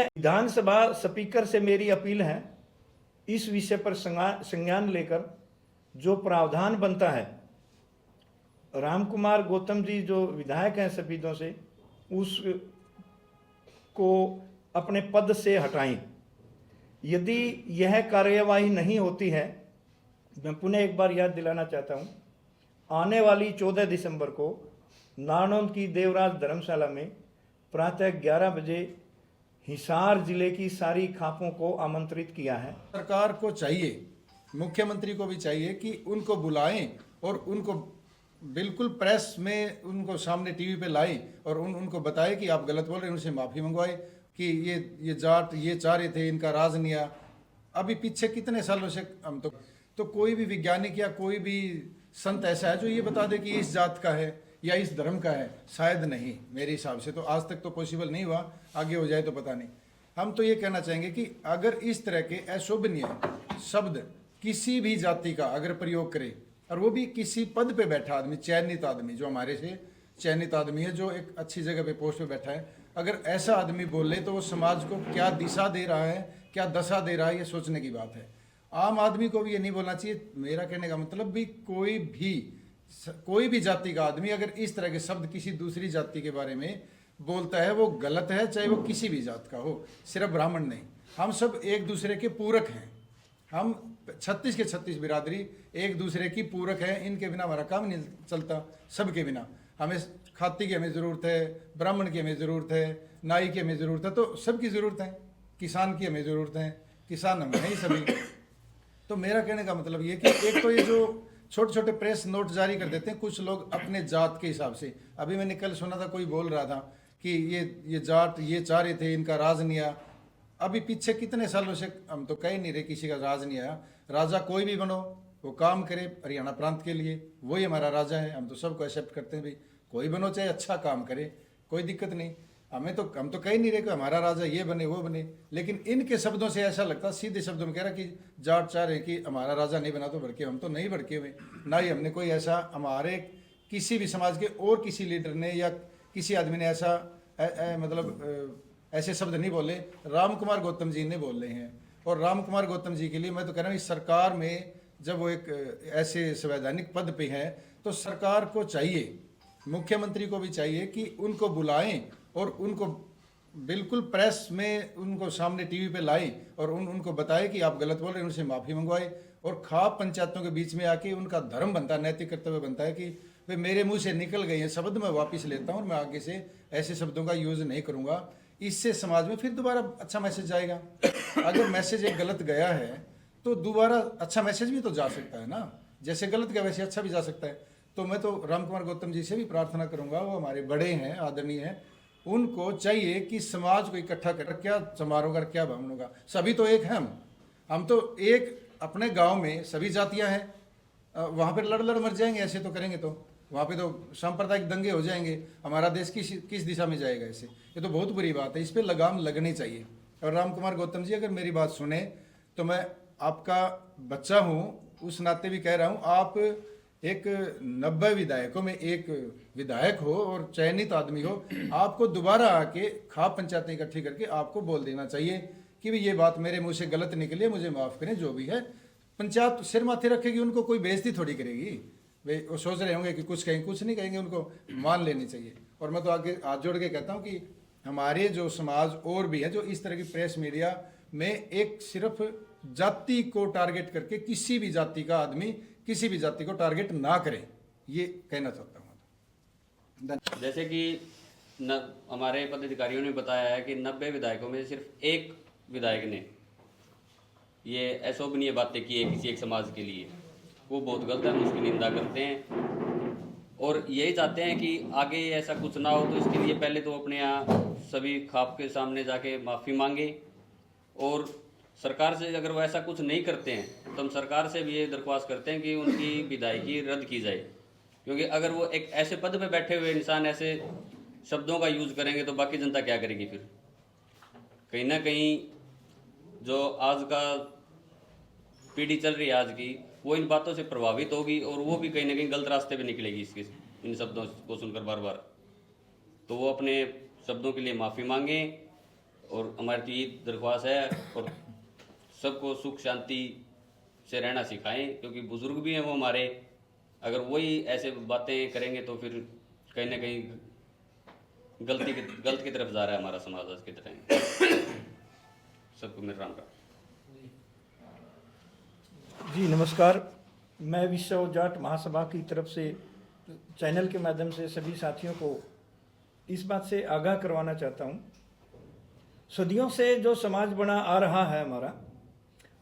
विधानसभा speaker से मेरी appeal है, इस विषय पर संज्ञान लेकर जो प्रावधान बनता है, रामकुमार गौतम जी जो विधायक हैं सफीदों से, उसको अपने पद से हटाएं। यदि यह कार्यवाही नहीं होती है, मैं पुनः एक बार याद दिलाना चाहता हूं, आने वाली 14 दिसंबर को नारनौंद की देवराज धर्मशाला में प्रातः 11 बजे हिसार जिले की सारी खापों को आमंत्रित किया है। सरकार को चाहिए, मुख्यमंत्री को भी चाहिए कि उनको बुलाएं और उनको बिल्कुल प्रेस में उनको सामने टीवी पे लाएं और उनको बताएं कि आप गलत बोल रहे हैं, उनसे माफ़ी मंगवाएं कि ये जाट ये चाह रहे थे, इनका राज नहीं आया। अभी पीछे कितने सालों से हम तो कोई भी वैज्ञानिक या कोई भी संत ऐसा है जो ये बता दे कि इस जात का है या इस धर्म का है? शायद नहीं, मेरे हिसाब से तो आज तक तो पॉसिबल नहीं हुआ, आगे हो जाए तो पता नहीं। हम तो ये कहना चाहेंगे कि अगर इस तरह के अशोभनीय शब्द किसी भी जाति का अगर प्रयोग करे, और वो भी किसी पद पे बैठा आदमी, चयनित आदमी, जो हमारे से चयनित आदमी है, जो एक अच्छी जगह पे पोस्ट पे बैठा है, अगर ऐसा आदमी बोले तो वो समाज को क्या दिशा दे रहा है, क्या दशा दे रहा है, ये सोचने की बात है। आम आदमी को भी ये नहीं बोलना चाहिए। मेरा कहने का मतलब भी कोई भी जाति का आदमी अगर इस तरह के शब्द किसी दूसरी जाति के बारे में बोलता है, वो गलत है, चाहे वो किसी भी जात का हो, सिर्फ ब्राह्मण नहीं। हम सब एक दूसरे के पूरक हैं। हम 36 के 36 बिरादरी एक दूसरे की पूरक है, इनके बिना हमारा काम नहीं चलता। सबके बिना हमें खाती की हमें ज़रूरत है, ब्राह्मण की हमें ज़रूरत है, नाई की हमें ज़रूरत है, तो सबकी ज़रूरत है। किसान की हमें ज़रूरत है, किसान हम हैं ही सभी। तो मेरा कहने का मतलब ये कि एक तो ये जो छोटे छोटे प्रेस नोट जारी कर देते हैं कुछ लोग अपने जात के हिसाब से। अभी मैंने कल सुना था, कोई बोल रहा था कि ये जाट ये चाह रहे थे, इनका राज नहीं आया। अभी पीछे कितने सालों से हम तो कह नहीं रहे किसी का राज नहीं आया। राजा कोई भी बनो, वो काम करे हरियाणा प्रांत के लिए, वही हमारा राजा है। हम तो सबको एक्सेप्ट करते हैं, भाई कोई बनो चाहे अच्छा काम करे, कोई दिक्कत नहीं। हम तो कह नहीं रहे कि हमारा राजा ये बने वो बने, लेकिन इनके शब्दों से ऐसा लगता, सीधे शब्दों में कह रहा कि जाट चाह रहे कि हमारा राजा नहीं बना तो भड़के। हम तो नहीं भड़के हुए, ना ही हमने कोई ऐसा हमारे किसी भी समाज के और किसी लीडर ने या किसी आदमी ने ऐसा मतलब ऐसे शब्द नहीं बोले। रामकुमार गौतम जी ने बोल रहे हैं, और रामकुमार गौतम जी के लिए मैं तो कह रहा हूँ इस सरकार में जब वो एक ऐसे संवैधानिक पद पे हैं, तो सरकार को चाहिए, मुख्यमंत्री को भी चाहिए कि उनको बुलाएं और उनको बिल्कुल प्रेस में उनको सामने टीवी पे लाएं और उनको बताएं कि आप गलत बोल रहे हैं, उनसे माफ़ी मंगवाएं। और खाप पंचायतों के बीच में आके उनका धर्म बनता है, नैतिक कर्तव्य बनता है कि भाई मेरे मुंह से निकल गए हैं शब्द, मैं वापस लेता हूँ और मैं आगे से ऐसे शब्दों का यूज़ नहीं करूँगा। इससे समाज में फिर दोबारा अच्छा मैसेज जाएगा। अगर मैसेज एक गलत गया है तो दोबारा अच्छा मैसेज भी तो जा सकता है ना, जैसे गलत गया वैसे अच्छा भी जा सकता है। तो मैं तो रामकुमार गौतम जी से भी प्रार्थना करूंगा, वो हमारे बड़े हैं, आदरणीय हैं, उनको चाहिए कि समाज को इकट्ठा कर, क्या समारोह का क्या ब्राह्मणों का, सभी तो एक हैं। हम तो एक अपने गांव में सभी जातियां हैं, वहाँ पर लड़ मर जाएंगे ऐसे तो करेंगे, तो वहाँ पे तो सांप्रदायिक दंगे हो जाएंगे, हमारा देश किस दिशा में जाएगा ऐसे। ये तो बहुत बुरी बात है, इस पर लगाम लगनी चाहिए। और रामकुमार गौतम जी अगर मेरी बात सुने तो मैं आपका बच्चा हूँ, उस नाते भी कह रहा हूँ, आप एक 90 विधायकों में एक विधायक हो और चयनित आदमी हो, आपको दोबारा आके खाप पंचायतें इकट्ठी करके आपको बोल देना चाहिए कि भाई ये बात मेरे मुंह से गलत निकली है, मुझे माफ़ करें। जो भी है पंचायत सिर माथे रखेगी, उनको कोई बेइज्जती थोड़ी करेगी। वे वो सोच रहे होंगे कि कुछ कहेंगे, कुछ नहीं कहेंगे, उनको मान लेनी चाहिए। और मैं तो आगे हाथ जोड़ के कहता हूँ कि हमारे जो समाज और भी है जो इस तरह की प्रेस मीडिया में एक सिर्फ जाति को टारगेट करके किसी भी जाति का आदमी किसी भी जाति को टारगेट ना करे, ये कहना चाहता हूँ। जैसे कि हमारे पदाधिकारियों ने बताया है कि 90 विधायकों में सिर्फ एक विधायक ने ये अशोभनीय बातें की है किसी एक समाज के लिए, वो बहुत गलत है, हम उसकी निंदा करते हैं और यही चाहते हैं कि आगे ऐसा कुछ ना हो। तो इसके लिए पहले तो अपने यहाँ सभी खाप के सामने जाके माफ़ी मांगे, और सरकार से अगर वो ऐसा कुछ नहीं करते हैं तो हम सरकार से भी ये दरख्वास्त करते हैं कि उनकी विधायकी रद्द की जाए। क्योंकि अगर वो एक ऐसे पद पे बैठे हुए इंसान ऐसे शब्दों का यूज़ करेंगे तो बाकी जनता क्या करेगी? फिर कहीं ना कहीं जो आज का पीढ़ी चल रही है आज की, वो इन बातों से प्रभावित होगी और वो भी कहीं ना कहीं गलत रास्ते पे निकलेगी इसके इन शब्दों को सुनकर बार बार। तो वो अपने शब्दों के लिए माफ़ी मांगें और हमारी तो यही दरख्वास्त है, और सबको सुख शांति से रहना सिखाएं, क्योंकि बुजुर्ग भी हैं वो हमारे, अगर वही ऐसे बातें करेंगे तो फिर कहीं ना कहीं गलत की तरफ जा रहा है हमारा समाज आज की तरह। सबको मेरा राम राम। जी नमस्कार। मैं विश्व जाट महासभा की तरफ से चैनल के माध्यम से सभी साथियों को इस बात से आगाह करवाना चाहता हूँ, सदियों से जो समाज बना आ रहा है हमारा,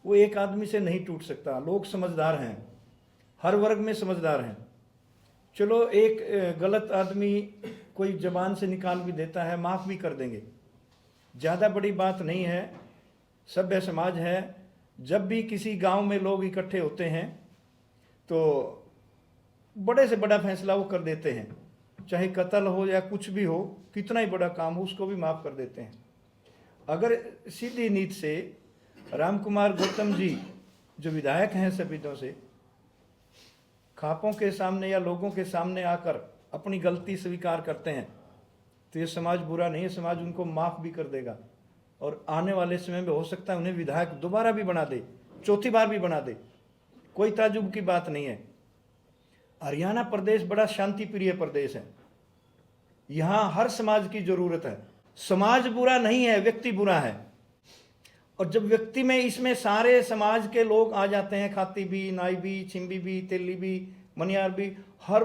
वो एक आदमी से नहीं टूट सकता। लोग समझदार हैं, हर वर्ग में समझदार हैं। चलो एक गलत आदमी कोई जबान से निकाल भी देता है, माफ़ भी कर देंगे, ज़्यादा बड़ी बात नहीं है। सभ्य समाज है। जब भी किसी गांव में लोग इकट्ठे होते हैं तो बड़े से बड़ा फैसला वो कर देते हैं, चाहे कत्ल हो या कुछ भी हो, कितना ही बड़ा काम हो उसको भी माफ़ कर देते हैं। अगर सीधी नीति से राम कुमार गौतम जी जो विधायक हैं सभी से, खापों के सामने या लोगों के सामने आकर अपनी गलती स्वीकार करते हैं तो ये समाज बुरा नहीं है, समाज उनको माफ़ भी कर देगा। और आने वाले समय में हो सकता है उन्हें विधायक दोबारा भी बना दे, चौथी बार भी बना दे, कोई ताजुब की बात नहीं है। हरियाणा प्रदेश बड़ा शांति प्रिय प्रदेश है, यहाँ हर समाज की जरूरत है। समाज बुरा नहीं है, व्यक्ति बुरा है। और जब व्यक्ति में इसमें सारे समाज के लोग आ जाते हैं, खाती भी, नाई भी, छिंबी भी, तेली भी, मनियार भी, हर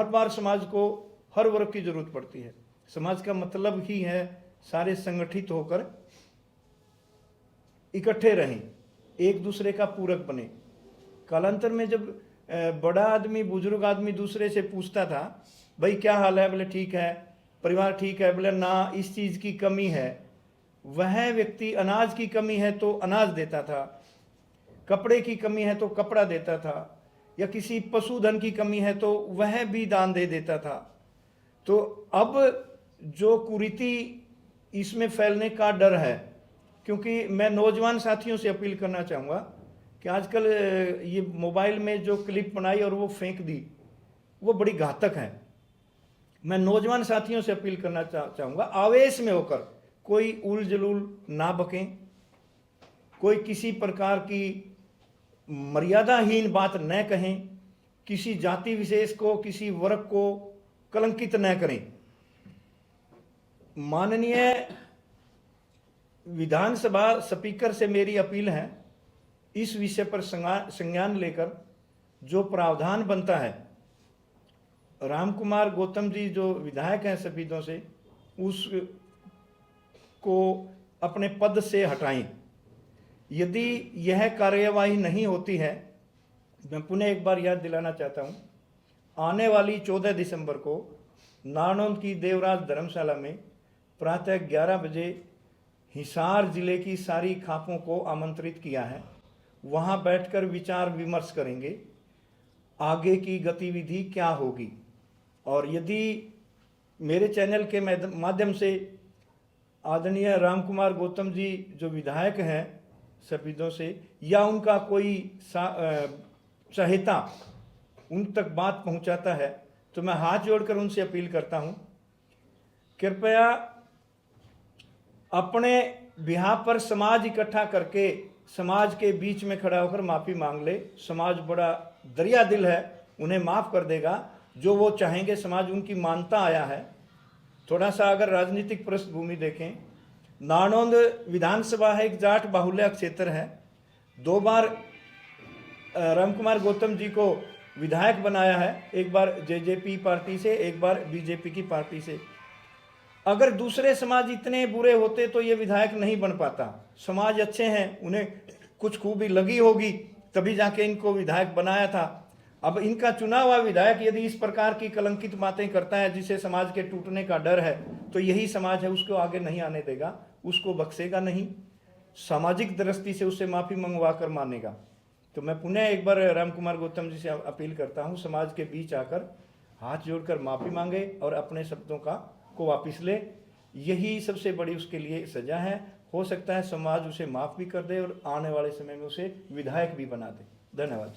बार समाज को हर वर्ग की जरूरत पड़ती है। समाज का मतलब ही है सारे संगठित होकर इकट्ठे रहें, एक दूसरे का पूरक बने। कालांतर में जब बड़ा आदमी, बुजुर्ग आदमी दूसरे से पूछता था, भाई क्या हाल है, बोले ठीक है, परिवार ठीक है, बोले ना इस चीज़ की कमी है, वह व्यक्ति अनाज की कमी है तो अनाज देता था, कपड़े की कमी है तो कपड़ा देता था, या किसी पशुधन की कमी है तो वह भी दान दे देता था। तो अब जो कुरीति इसमें फैलने का डर है, क्योंकि मैं नौजवान साथियों से अपील करना चाहूँगा कि आजकल ये मोबाइल में जो क्लिप बनाई और वो फेंक दी, वो बड़ी घातक है। मैं नौजवान साथियों से अपील करना चाहूँगा, आवेश में होकर कोई उल जलूल ना बकें, कोई किसी प्रकार की मर्यादाहीन बात न कहें, किसी जाति विशेष को, किसी वर्ग को कलंकित न करें। माननीय विधानसभा स्पीकर से मेरी अपील है, इस विषय पर संज्ञान लेकर जो प्रावधान बनता है, राम कुमार गौतम जी जो विधायक हैं सफीदों से, उसको अपने पद से हटाएं। यदि यह कार्यवाही नहीं होती है, मैं पुनः एक बार याद दिलाना चाहता हूं, आने वाली 14 दिसंबर को नारनौंद की देवराज धर्मशाला में प्रातः 11 बजे हिसार जिले की सारी खापों को आमंत्रित किया है। वहां बैठकर विचार विमर्श करेंगे आगे की गतिविधि क्या होगी। और यदि मेरे चैनल के माध्यम से आदरणीय राम कुमार गौतम जी जो विधायक हैं सफीदों से, या उनका कोई सहायता उन तक बात पहुंचाता है, तो मैं हाथ जोड़कर उनसे अपील करता हूं, कृपया अपने बिहार पर समाज इकट्ठा करके समाज के बीच में खड़ा होकर माफ़ी मांग ले। समाज बड़ा दरिया दिल है, उन्हें माफ़ कर देगा जो वो चाहेंगे। समाज उनकी मानता आया है। थोड़ा सा अगर राजनीतिक पृष्ठभूमि देखें, नारनौंद विधानसभा है, एक जाट बाहुल्य क्षेत्र है। 2 बार राम कुमार गौतम जी को विधायक बनाया है, एक बार जेजेपी पार्टी से, एक बार बीजेपी की पार्टी से। अगर दूसरे समाज इतने बुरे होते तो ये विधायक नहीं बन पाता। समाज अच्छे हैं, उन्हें कुछ खूबी लगी होगी तभी जाके इनको विधायक बनाया था। अब इनका चुना हुआ विधायक यदि इस प्रकार की कलंकित बातें करता है जिसे समाज के टूटने का डर है, तो यही समाज है उसको आगे नहीं आने देगा, उसको बख्शेगा नहीं, सामाजिक दृष्टि से उससे माफ़ी मंगवा कर मानेगा। तो मैं पुनः एक बार राम कुमार गौतम जी से अपील करता हूँ, समाज के बीच आकर हाथ जोड़कर माफ़ी मांगे और अपने शब्दों को वापिस ले। यही सबसे बड़ी उसके लिए सजा है। हो सकता है समाज उसे माफ़ भी कर दे और आने वाले समय में उसे विधायक भी बना दे। धन्यवाद।